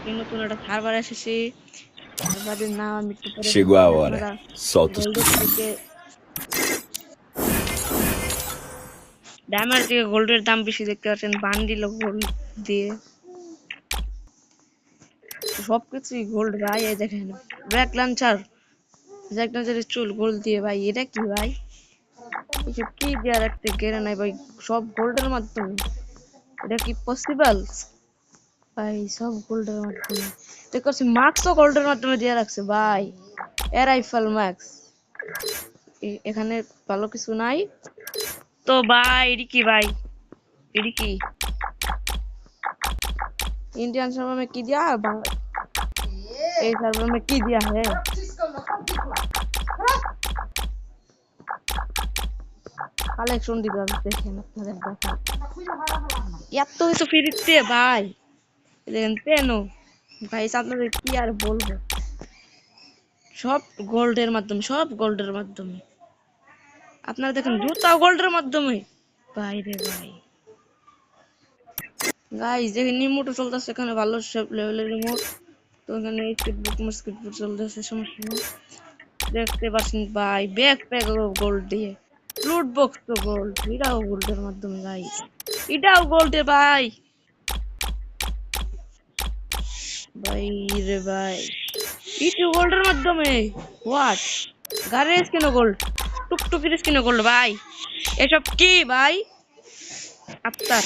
আজকে নতুন একটা সার্ভার এসেছে। সার্ভারের নাম আমি একটু পরে Chegou a বলতেছি। hora. আপনারা Solta os. গোল্ডের থেকে ডায়মন্ড থেকে গোল্ডের দাম বেশি দেখতে পাচ্ছেন, বান্ডিল গোল্ড দিয়ে সবকিছুই গোল্ড ভাই। এই দেখেন ব্ল্যাক লাঞ্চারের চুল গোল্ড দিয়ে ভাই। এটা কি ভাই? এসব কি দেওয়া রাখতে গেলে নাই ভাই, সব গোল্ডের মাধ্যমে। এটা কি পসিবল ভাই? সব গোল্ডের মাধ্যমে দেখছি। মার্কসও গোল্ডের মাধ্যমে দিয়ে রাখছে ভাই। এর আইফেল ম্যাক্স। এখানে ভালো কিছু নাই তো ভাই। এডি কি ভাই? এডি কি इंडियन सर्वर में की दिया है ए सर्वर में की दिया है? কালেকশন দিতে হবে, দেখেন আপনাদের দেখা। এত কিছু ফ্রিতে ভাই, দেখেন পেনো ভাই। আপনাদের কি আর বলবো, সব গোল্ডের মাধ্যমে, সব গোল্ডের মাধ্যমে। আপনারা দেখেন জুতাও গোল্ডের মাধ্যমে ভাই রে ভাই। গাইস দেখেন রিমোটও চলতেছে এখানে, ভালো সব লেভেলের রিমোট। তো এখানে স্পিড চলতেছে, সমস্যা নেই। দেখতে পাচ্ছেন ভাই ব্যাকপ্যাক গোল্ড দিয়ে, লুট বক্স তো গোল্ড, এটাও গোল্ডের মাধ্যমে গাইস। এটাও গোল্ডের ভাই। ভাই রে ভাই, এটা গোল্ডের মাধ্যমে। হোয়াট? গাড়ির স্কিনও গোল্ড, টুকটুকির স্কিনও গোল্ড ভাই। এসব কি ভাই? আফতার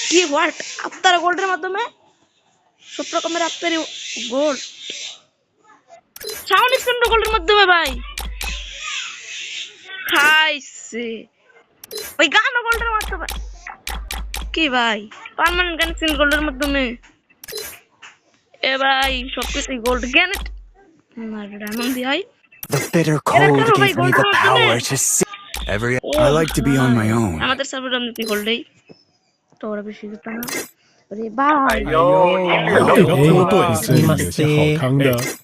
কি? হোয়াট? আফতার গোল্ডের মাধ্যমে, সব রকমের আফতারি গোল্ড। সাউন্ড স্কিন গোল্ডের মাধ্যমে ভাই। খাইছে ওই গানও গোল্ডের মাধ্যমে। কি ভাই? পার্মানেন্ট গান স্কিন গোল্ডের মাধ্যমে। এ ভাই সবকিছুই গোল্ড। গ্যানেট না ডায়মন্ড দিয়ে ভাই। The bitter cold gave me the power to see. I like to be on my own. আমাদের সার্ভারে আমি কি গোল্ডেই তো ওরা বেশি কথা না। আরে ভাই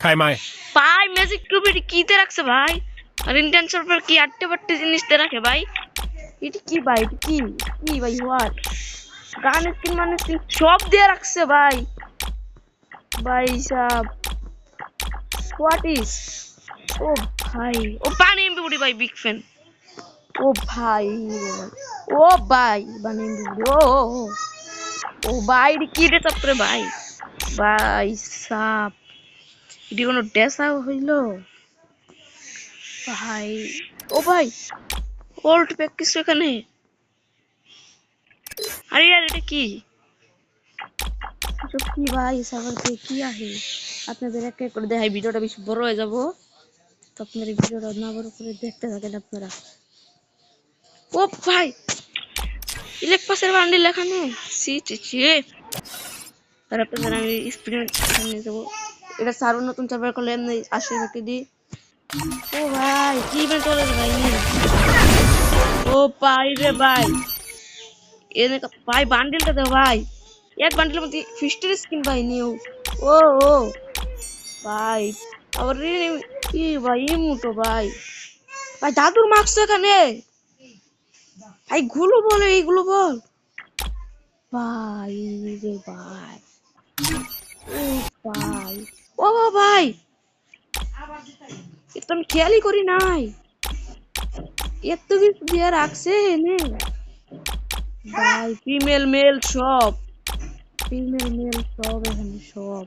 开麦。 ভাই ম্যাজিক কিউবিটি কিতে রাখছে ভাই? আর ইন্ডিয়ান সার্ভার কি আটটে বাট্টে জিনিস তে রাখে ভাই? এটা কি ভাই? এটা কি কি ভাই? হোয়াট? গান স্কিন মানে স্কিন সব দিয়ে রাখছে ভাই। ভাই সাহেব হোয়াট ইজ? ও ভাই, ও পানি এমবিডি ভাই, বিগ ফ্যান। ও ভাই, ও ভাই বানি এমবিডি। ও ও ভাই কি রে তারপরে ভাই। ভাই সাহেব এটি কোনো ডেসা হইল ভাই? ও ভাই ওল্ড প্যাক কিছু এখানে। আরে यार এটা কি? এসব কি ভাই? সার্ভার থেকে কি আহে? আপনাদের এক এক করে দেখাই, ভিডিওটা বেশি বড় হয়ে যাব তো আপনারা এই ভিডিওটা না বড় করে দেখতে থাকেন আপনারা। ও ভাই ইলেক পাসের বান্ডিল এখানে। সি চি চি। আর আপনাদের আমি স্পিড নিয়ে যাবো। এটা সার্ভার নতুন সার্ভার করলে এমনি আসে নাকি দি। ও ভাই কি ইভেন্ট চলে রে ভাই? ও ভাই রে ভাই, এনে ভাই বান্ডিলটা দাও ভাই। এক বান্ডিলের মধ্যে ফিস্টের স্কিন ভাই নিউ। ও ও ভাই আবার কি ভাই ইমোটো ভাই। ভাই দাদুর মার্কস এখানে ভাই। গুলো বলে এইগুলো বল ভাই রে ভাই। ও ভাই, ও ভাই এটা আমি খেয়ালই করি নাই, এত কিছু দিয়ে রাখছে এনে ভাই। ফিমেল মেল সব, ফিমেল মেল সব এখানে সব।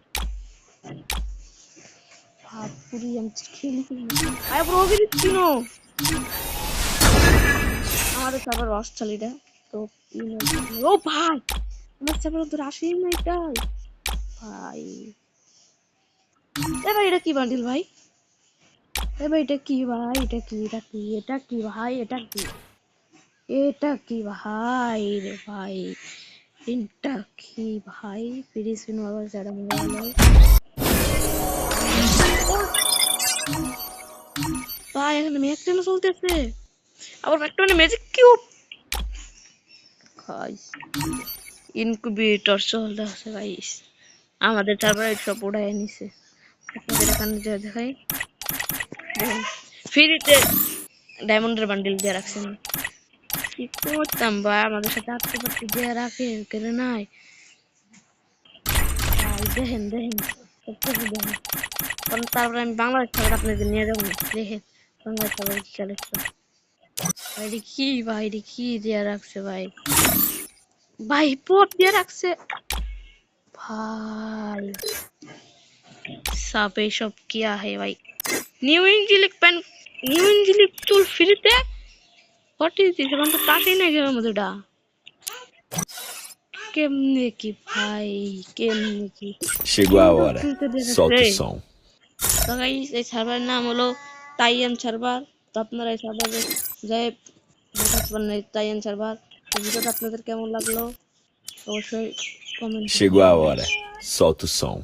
ভাবপুরি আমি খেলি ভাই প্রোগ্রেস কিনো। আমাদের সবার রস চালিটা তো। ও ভাই আমার সবার তো রাশি নাই তাই ভাই। এ ভাই এটা কি বান্ডিল ভাই? এ ভাই এটা কি ভাই? এটা কি? এটা কি? এটা কি ভাই? এটা কি? এটা কি ভাই রে ভাই? এটা কি ভাই? প্লিজ শুনো আবার যারা মনে হলো ভাই। এখানে ম্যাকটেন চলতেছে, আবার ম্যাকটেনে ম্যাজিক কিউব খাই। ইনকিউবেটর চলতেছে গাইস। আমাদের সার্ভারে সব উড়াই নিছে। আপনাদের এখানে যা দেখাই ফ্রিতে ডায়মন্ডের বান্ডিল দিয়ে রাখছেন। কি করতাম ভাই? আমাদের সাথে আটকে পাটকে দিয়ে রাখে কেন নাই ভাই? দেখেন দেখেন সবকিছু দেখেন। কারণ তারপরে আমি বাংলাদেশ সার্ভার আপনাদের নিয়ে যাবো। দেখেন বাংলাদেশ সার্ভার কি কালেকশন। ভাই এটা কি ভাই, এটা কি দিয়ে রাখছে ভাই, ভাই পপ দিয়ে রাখছে ভাই। সাপ এইসব কি আহে ভাই। নিউ ইঞ্জিলিক প্যান, নিউ ইঞ্জিলিক চুল ফ্রিতে। What is this? এখন তো কাটেই না গেমের মধ্যে ওটা। কেমনে কি ভাই, কেমনে কি? Chegou a hora. ফ্রিতে দিয়ে Solta o রাখছে। som. তো গাইস এই সার্ভারের নাম হলো তাইয়ান সার্ভার। তো আপনারা এই সার্ভারে যাই দেখতে পারেন, এই তাইয়ান সার্ভার। তো ভিডিওটা আপনাদের কেমন লাগলো অবশ্যই comment Chegou a hora. Solta o som.